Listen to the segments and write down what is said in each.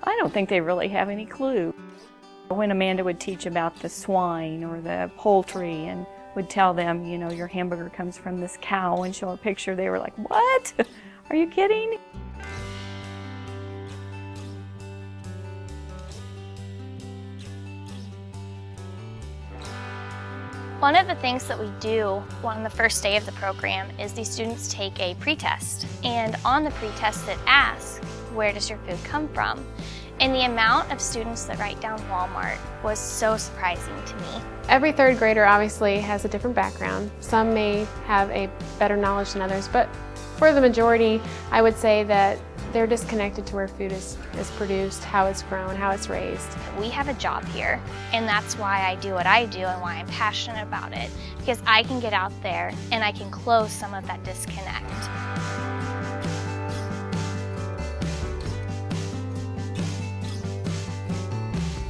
I don't think they really have any clue. When Amanda would teach about the swine or the poultry and would tell them, you know, your hamburger comes from this cow and show a picture, they were like, what? Are you kidding? One of the things that we do on the first day of the program is these students take a pretest. And on the pretest it asks, where does your food come from? And the amount of students that write down Walmart was so surprising to me. Every third grader obviously has a different background. Some may have a better knowledge than others, but for the majority, I would say that they're disconnected to where food is produced, how it's grown, how it's raised. We have a job here, and that's why I do what I do and why I'm passionate about it, because I can get out there and I can close some of that disconnect.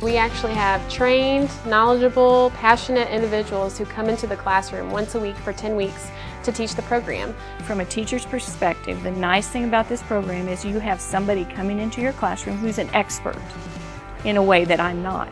We actually have trained, knowledgeable, passionate individuals who come into the classroom once a week for 10 weeks to teach the program. From a teacher's perspective, the nice thing about this program is you have somebody coming into your classroom who's an expert in a way that I'm not.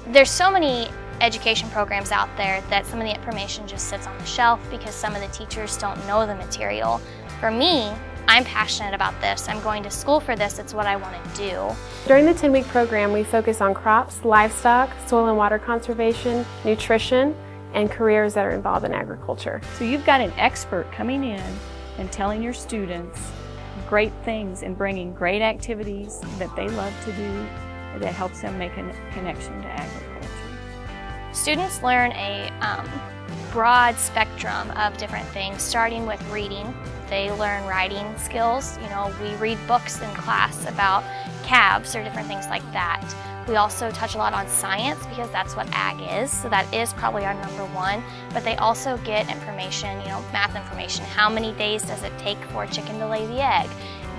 There's so many education programs out there that some of the information just sits on the shelf because some of the teachers don't know the material. For me, I'm passionate about this. I'm going to school for this. It's what I want to do. During the 10-week program, we focus on crops, livestock, soil and water conservation, nutrition, and careers that are involved in agriculture. So you've got an expert coming in and telling your students great things and bringing great activities that they love to do that helps them make a connection to agriculture. Students learn a broad spectrum of different things, starting with reading. They learn writing skills. You know, we read books in class about calves or different things like that. We also touch a lot on science because that's what ag is, so that is probably our number one. But they also get information, you know, math information. How many days does it take for a chicken to lay the egg?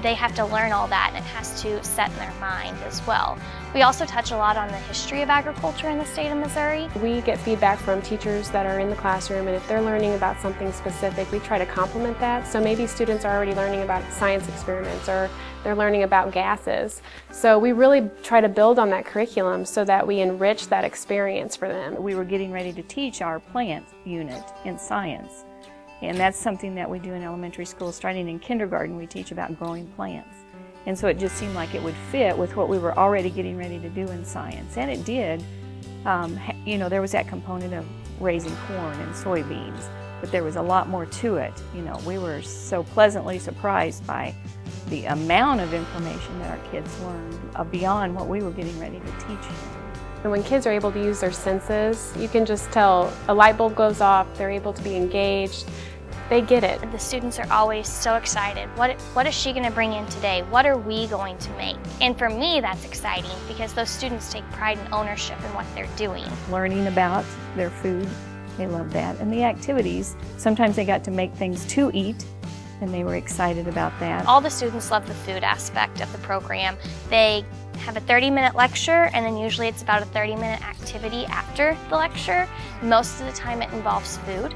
They have to learn all that, and it has to set in their mind as well. We also touch a lot on the history of agriculture in the state of Missouri. We get feedback from teachers that are in the classroom, and if they're learning about something specific, we try to complement that. So maybe students are already learning about science experiments, or they're learning about gases. So we really try to build on that curriculum so that we enrich that experience for them. We were getting ready to teach our plant unit in science. And that's something that we do in elementary school. Starting in kindergarten, we teach about growing plants. And so it just seemed like it would fit with what we were already getting ready to do in science. And it did. You know, there was that component of raising corn and soybeans, but there was a lot more to it. You know, we were so pleasantly surprised by the amount of information that our kids learned beyond what we were getting ready to teach them. And when kids are able to use their senses, you can just tell a light bulb goes off, they're able to be engaged. They get it. The students are always so excited. What is she going to bring in today? What are we going to make? And for me, that's exciting because those students take pride and ownership in what they're doing. Learning about their food, they love that. And the activities, sometimes they got to make things to eat, and they were excited about that. All the students love the food aspect of the program. They have a 30-minute lecture, and then usually it's about a 30-minute activity after the lecture. Most of the time it involves food.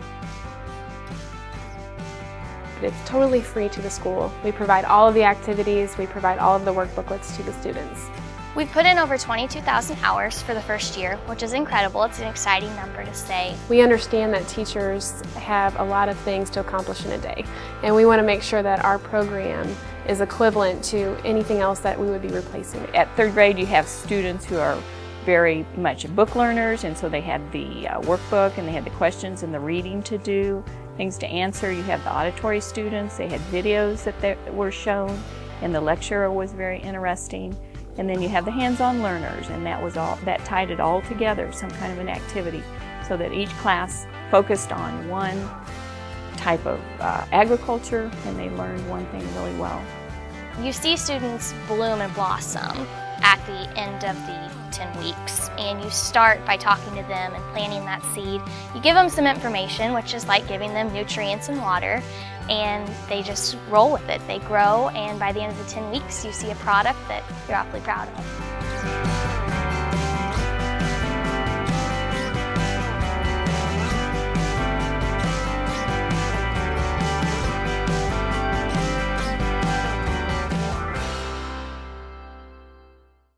It's totally free to the school. We provide all of the activities, we provide all of the work booklets to the students. We've put in over 22,000 hours for the first year, which is incredible. It's an exciting number to say. We understand that teachers have a lot of things to accomplish in a day, and we want to make sure that our program is equivalent to anything else that we would be replacing. At third grade, you have students who are very much book learners, and so they had the workbook and they had the questions and the reading to do, things to answer. You have the auditory students, they had videos that were shown, and the lecture was very interesting. And then you have the hands-on learners, and that tied it all together, some kind of an activity, so that each class focused on one type of agriculture, and they learned one thing really well. You see students bloom and blossom at the end of the 10 weeks, and you start by talking to them and planting that seed. You give them some information, which is like giving them nutrients and water, and they just roll with it. They grow, and by the end of the 10 weeks, you see a product that you're awfully proud of.